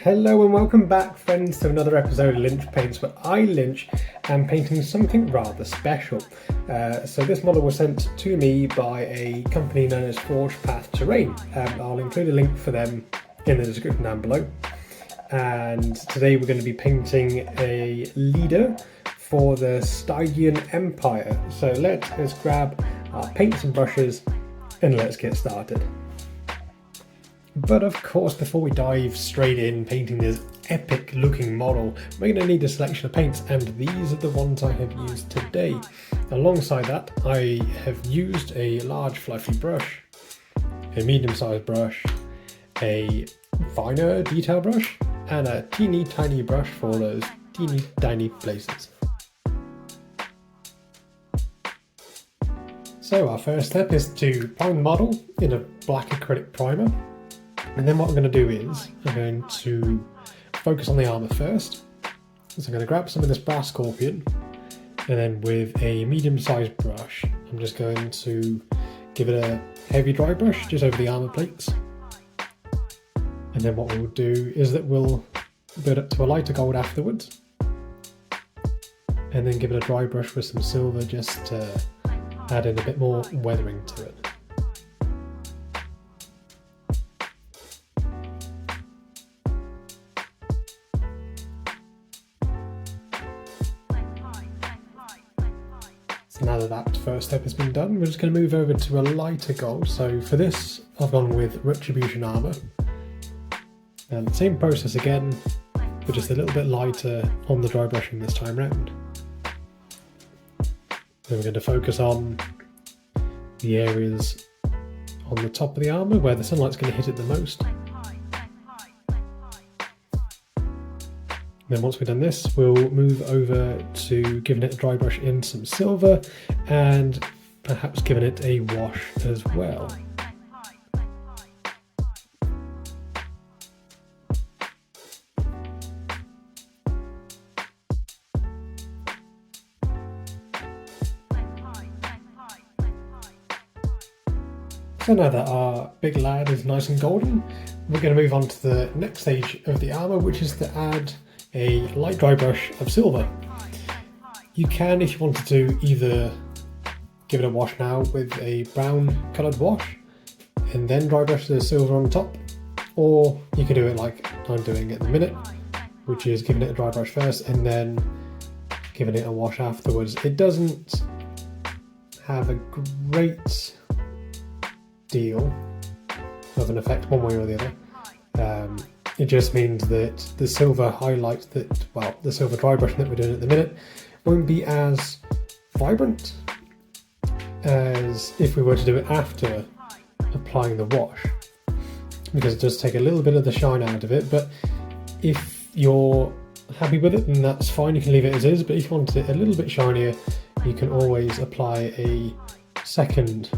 Hello and welcome back, friends, to another episode of Lynch Paints, where I, Lynch, am painting something rather special. So this model was sent to me by a company known as Forge Path Terrain. I'll include a link for them in the description down below. And today we're going to be painting a leader for the Stygian Empire. So let's grab our paints and brushes and let's get started. But of course, before we dive straight in painting this epic looking model, we're going to need a selection of paints, and these are the ones I have used today. Alongside that, I have used a large fluffy brush, a medium sized brush, a finer detail brush, and a teeny tiny brush for those teeny tiny places. So our first step is to prime the model in a black acrylic primer. And then what I'm going to do is I'm going to focus on the armour first. So I'm going to grab some of this brass scorpion, and then with a medium-sized brush I'm just going to give it a heavy dry brush just over the armour plates. And then what we'll do is that we'll build up to a lighter gold afterwards, and then give it a dry brush with some silver just to add in a bit more weathering to it. Now that first step has been done, we're just going to move over to a lighter gold. So for this, I've gone with Retribution Armour. And same process again, but just a little bit lighter on the dry brushing this time round. Then we're going to focus on the areas on the top of the armour where the sunlight's going to hit it the most. Then once we've done this, we'll move over to giving it a dry brush in some silver and perhaps giving it a wash as well. So now that our big lad is nice and golden, we're going to move on to the next stage of the armour, which is to add a light dry brush of silver. You can, if you wanted to, either give it a wash now with a brown coloured wash and then dry brush the silver on top, or you can do it like I'm doing at the minute, which is giving it a dry brush first and then giving it a wash afterwards. It doesn't have a great deal of an effect one way or the other. It just means that the silver highlight the silver dry brushing that we're doing at the minute won't be as vibrant as if we were to do it after applying the wash, because it does take a little bit of the shine out of it. But if you're happy with it, then that's fine, you can leave it as is. But if you want it a little bit shinier, you can always apply a second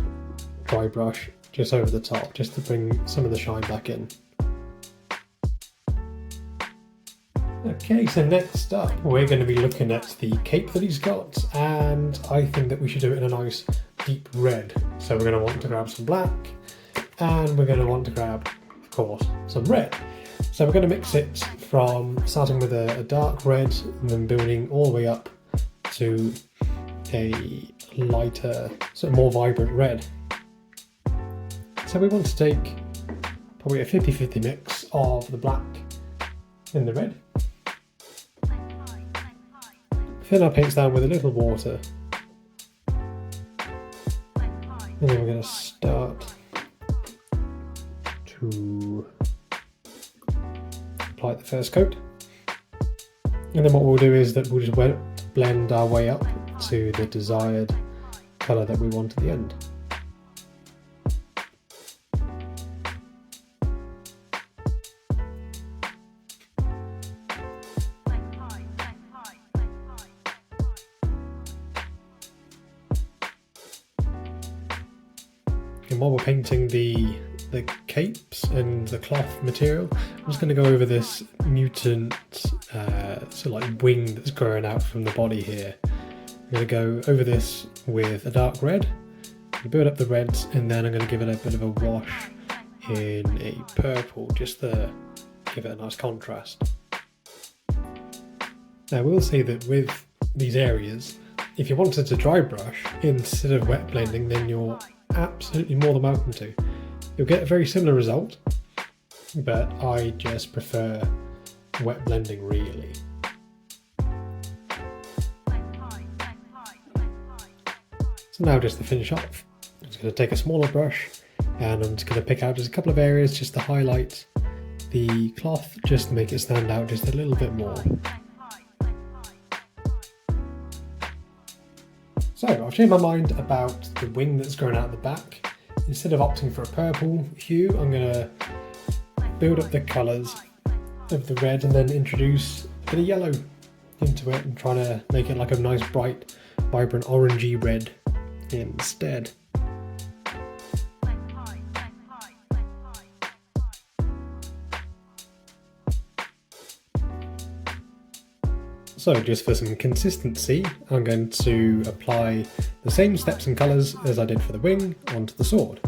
dry brush just over the top, just to bring some of the shine back in. Okay, so next up we're going to be looking at the cape that he's got, and I think that we should do it in a nice deep red. So we're going to want to grab some black, and we're going to want to grab, of course, some red. So we're going to mix it from starting with a dark red and then building all the way up to a lighter, sort of more vibrant red. So we want to take probably a 50-50 mix of the black and the red. Fill our paints down with a little water. And then we're going to start to apply the first coat. And then what we'll do is that we'll just blend our way up to the desired colour that we want at the end. And while we're painting the capes and the cloth material, I'm just going to go over this mutant sort of like wing that's growing out from the body here. I'm going to go over this with a dark red, build up the reds, and then I'm going to give it a bit of a wash in a purple just to give it a nice contrast. Now I will say that with these areas, if you wanted to dry brush instead of wet blending, then you're absolutely more than welcome to. You'll get a very similar result, but I just prefer wet blending really. So now just to finish off, I'm just going to take a smaller brush and I'm just going to pick out just a couple of areas just to highlight the cloth, just to make it stand out just a little bit more. So I've changed my mind about the wing that's growing out the back. Instead of opting for a purple hue, I'm going to build up the colours of the red and then introduce a bit of yellow into it and trying to make it like a nice bright, vibrant orangey red instead. So just for some consistency, I'm going to apply the same steps and colours as I did for the wing onto the sword.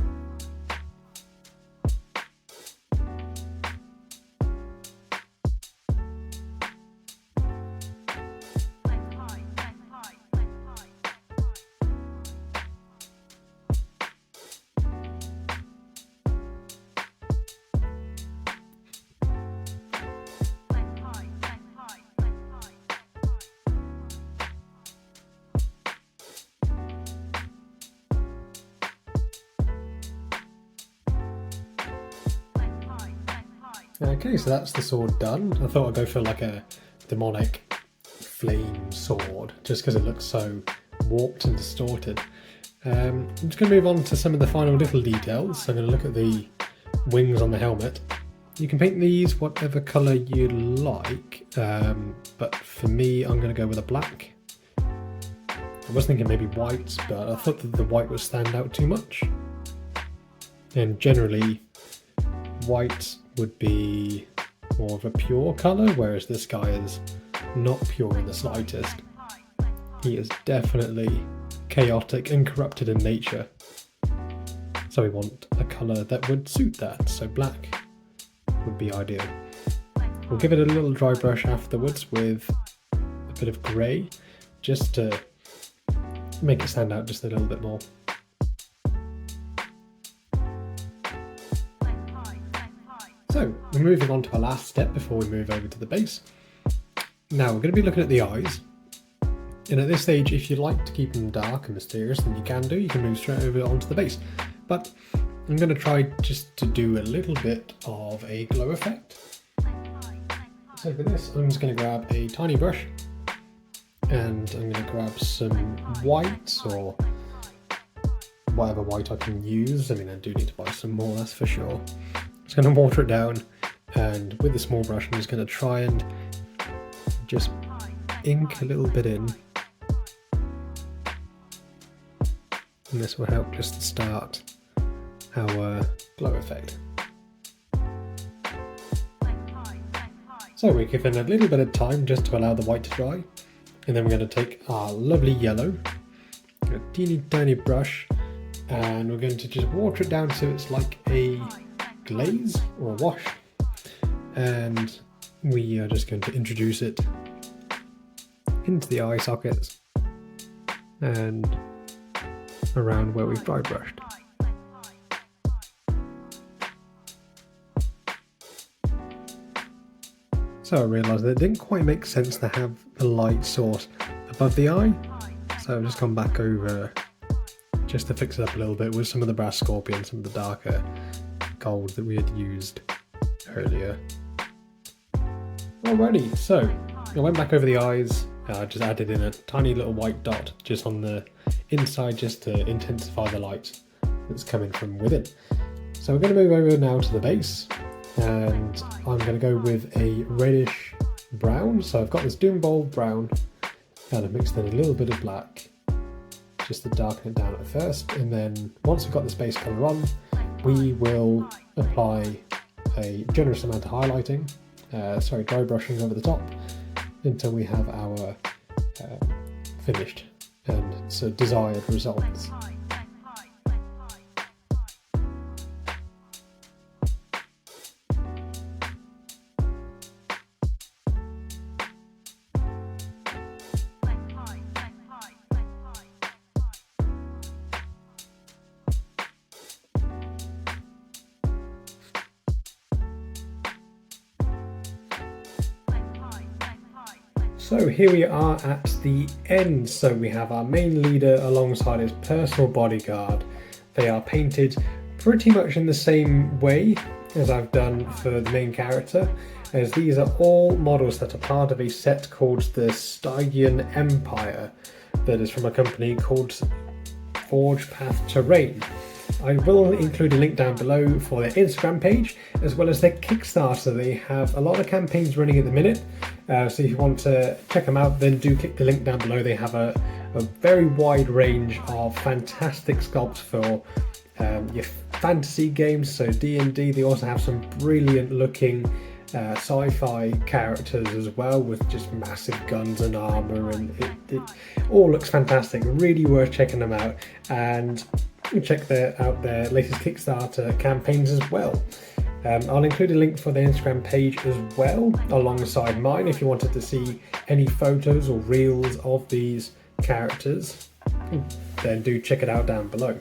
Okay, so that's the sword done. I thought I'd go for like a demonic flame sword, just because it looks so warped and distorted. I'm just going to move on to some of the final little details. So I'm going to look at the wings on the helmet. You can paint these whatever colour you like, but for me I'm going to go with a black. I was thinking maybe white, but I thought that the white would stand out too much. And generally white would be more of a pure colour, whereas this guy is not pure in the slightest. He is definitely chaotic and corrupted in nature. So we want a colour that would suit that, so black would be ideal. We'll give it a little dry brush afterwards with a bit of grey, just to make it stand out just a little bit more. So we're moving on to our last step before we move over to the base. Now we're going to be looking at the eyes, and at this stage if you like to keep them dark and mysterious then you can do, you can move straight over onto the base. But I'm going to try just to do a little bit of a glow effect. So for this I'm just going to grab a tiny brush and I'm going to grab some white or whatever white I can use. I mean, I do need to buy some more, that's for sure. Just going to water it down, and with the small brush I'm just going to try and just ink a little bit in, and this will help just to start our glow effect. So we're given a little bit of time just to allow the white to dry, and then we're going to take our lovely yellow, a teeny tiny brush, and we're going to just water it down so it's like a glaze or a wash, and we are just going to introduce it into the eye sockets and around where we've dry brushed. So I realised that it didn't quite make sense to have the light source above the eye, so I've just gone back over just to fix it up a little bit with some of the brass scorpion, some of the darker gold that we had used earlier. Alrighty, so I went back over the eyes, I just added in a tiny little white dot just on the inside just to intensify the light that's coming from within. So we're going to move over now to the base, and I'm going to go with a reddish brown. So I've got this Doom Bold brown and I've mixed in a little bit of black just to darken it down at first, and then once we've got this base colour on, we will apply a generous amount of highlighting, dry brushing over the top until we have our finished and so desired results. So here we are at the end. So we have our main leader alongside his personal bodyguard. They are painted pretty much in the same way as I've done for the main character, as these are all models that are part of a set called the Stygian Empire that is from a company called Forge Path Terrain. I will include a link down below for their Instagram page as well as their Kickstarter. They have a lot of campaigns running at the minute, so if you want to check them out, then do click the link down below. They have a very wide range of fantastic sculpts for your fantasy games, so D&D. They also have some brilliant looking sci-fi characters as well, with just massive guns and armor, and it all looks fantastic. Really worth checking them out, and check out their latest Kickstarter campaigns as well. I'll include a link for their Instagram page as well alongside mine if you wanted to see any photos or reels of these characters, then do check it out down below.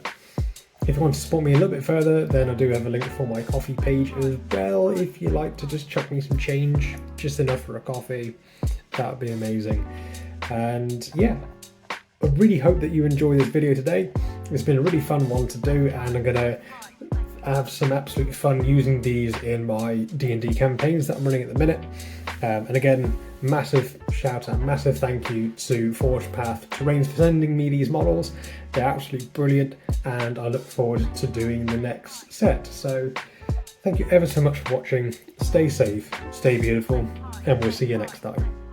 If you want to support me a little bit further, then I do have a link for my coffee page as well. If you like to just chuck me some change, just enough for a coffee, that would be amazing. And yeah, I really hope that you enjoy this video today. It's been a really fun one to do, and I'm going to have some absolute fun using these in my D&D campaigns that I'm running at the minute. And again, massive shout out, massive thank you to Forge Path Terrain for sending me these models. They're absolutely brilliant, and I look forward to doing the next set. So thank you ever so much for watching. Stay safe, stay beautiful, and we'll see you next time.